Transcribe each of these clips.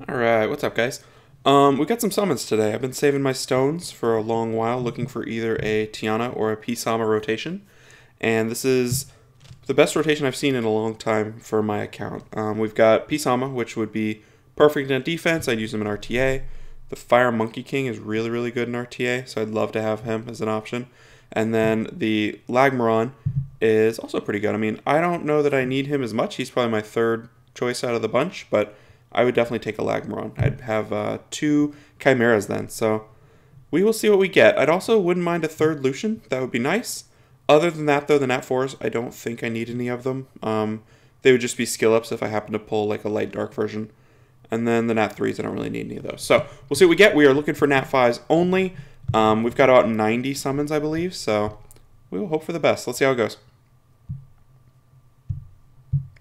Alright, what's up guys? We got some summons today. I've been saving my stones for a long while looking for either a Tiana or a Psama rotation. And this is the best rotation I've seen in a long time for my account. We've got Psama, which would be perfect in defense. I'd use him in RTA. The Fire Monkey King is really good in RTA, so I'd love to have him as an option. And then the Lagmaron is also pretty good. I mean, I don't know that I need him as much. He's probably my third choice out of the bunch, but I would definitely take a Lagmaron. I'd have two Chimeras then, so we will see what we get. I'd also wouldn't mind a third Lucian. That would be nice. Other than that, though, the Nat 4s, I don't think I need any of them. They would just be skill ups if I happen to pull like a light dark version. And then the Nat 3s, I don't really need any of those. So we'll see what we get. We are looking for Nat 5s only. We've got about 90 summons, I believe, so we will hope for the best. Let's see how it goes.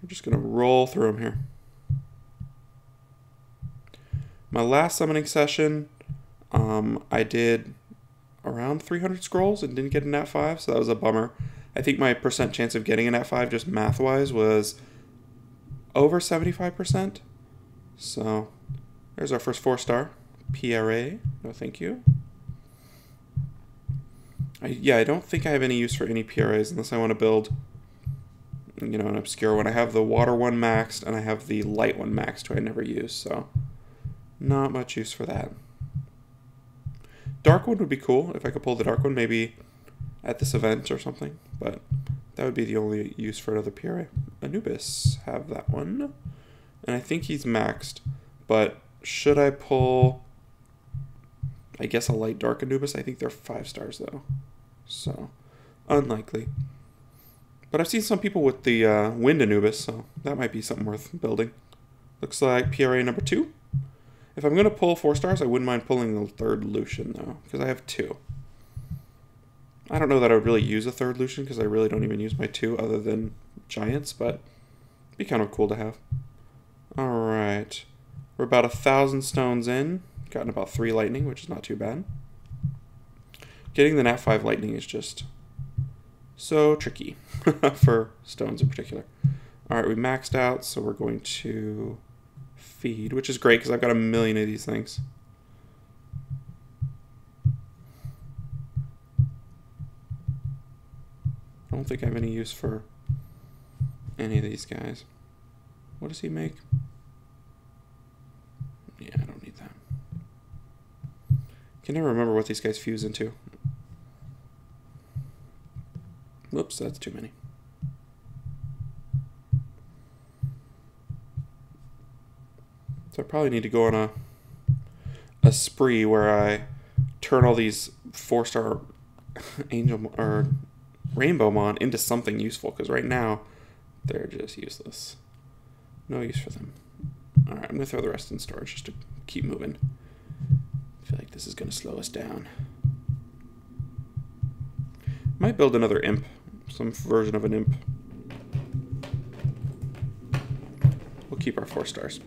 I'm just going to roll through them here. My last summoning session, I did around 300 scrolls and didn't get a Nat 5, so that was a bummer. I think my percent chance of getting a Nat 5, just math-wise, was over 75%. So, there's our first 4-star. PRA, no thank you. I don't think I have any use for any PRAs unless I want to build, an obscure one. I have the water one maxed, and I have the light one maxed, who I never use, so not much use for that. Dark one would be cool if I could pull the dark one, maybe at this event or something, but that would be the only use for another PRA. Anubis, have that one. And I think he's maxed, but should I pull, I guess, a light dark Anubis? I think they're 5 stars though, so unlikely. But I've seen some people with the wind Anubis, so that might be something worth building. Looks like PRA number 2. If I'm going to pull 4 stars, I wouldn't mind pulling the third Lucian, though, because I have 2. I don't know that I would really use a third Lucian, because I really don't even use my 2 other than Giants, but it'd be kind of cool to have. Alright. We're about 1,000 stones in. Gotten about 3 lightning, which is not too bad. Getting the Nat 5 lightning is just so tricky for stones in particular. Alright, we maxed out, so we're going to feed, which is great because I've got a million of these things. I don't think I have any use for any of these guys. What does he make? Yeah, I don't need that. Can never remember what these guys fuse into. Whoops, that's too many. So I probably need to go on a spree where I turn all these 4-star angel or rainbow mon into something useful, because right now they're just useless. No use for them. Alright, I'm going to throw the rest in storage just to keep moving. I feel like this is going to slow us down. Might build another imp. Some version of an imp. We'll keep our 4 stars.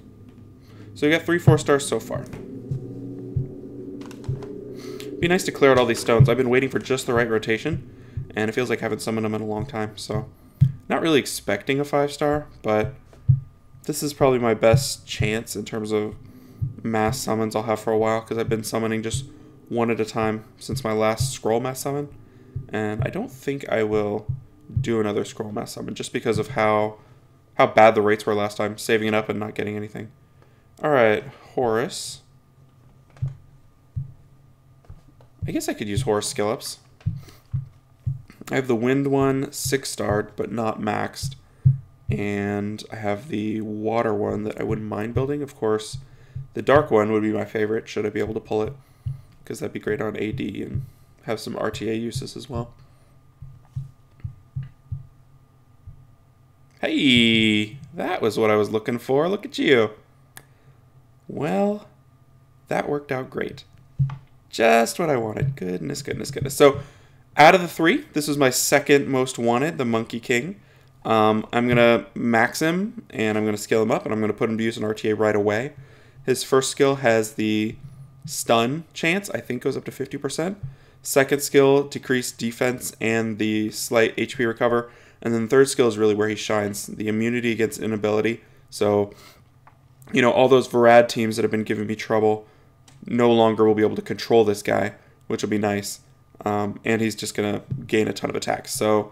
So we got 3 4 stars so far. Be nice to clear out all these stones. I've been waiting for just the right rotation, and it feels like I haven't summoned them in a long time. So, not really expecting a 5-star, but this is probably my best chance in terms of mass summons I'll have for a while, because I've been summoning just one at a time since my last scroll mass summon, and I don't think I will do another scroll mass summon just because of how bad the rates were last time, saving it up and not getting anything. Alright, Horus. I guess I could use Horus skill ups. I have the wind one 6-starred, but not maxed. And I have the water one that I wouldn't mind building. Of course, the dark one would be my favorite, should I be able to pull it, because that'd be great on AD and have some RTA uses as well. Hey, that was what I was looking for. Look at you. Well, that worked out great. Just what I wanted. Goodness. So, out of the 3, this was my second most wanted, the Monkey King. I'm going to max him, and I'm going to scale him up, and I'm going to put him to use in RTA right away. His first skill has the stun chance, I think goes up to 50%. Second skill, decreased defense and the slight HP recover. And then the third skill is really where he shines, the immunity against inability. So you know, all those Varad teams that have been giving me trouble no longer will be able to control this guy, which will be nice. And he's just going to gain a ton of attacks. So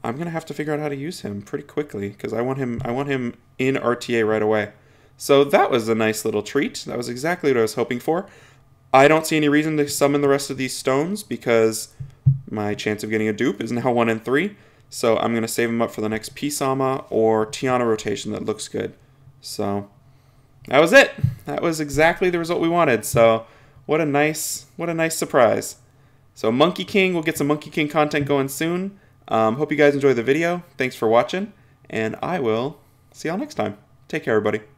I'm going to have to figure out how to use him pretty quickly because I want him in RTA right away. So that was a nice little treat. That was exactly what I was hoping for. I don't see any reason to summon the rest of these stones because my chance of getting a dupe is now 1 in 3. So I'm going to save them up for the next Psama or Tiana rotation that looks good. So that was it. That was exactly the result we wanted. So what a nice surprise. So Monkey King, we'll get some Monkey King content going soon. Hope you guys enjoyed the video. Thanks for watching, and I will see y'all next time. Take care, everybody.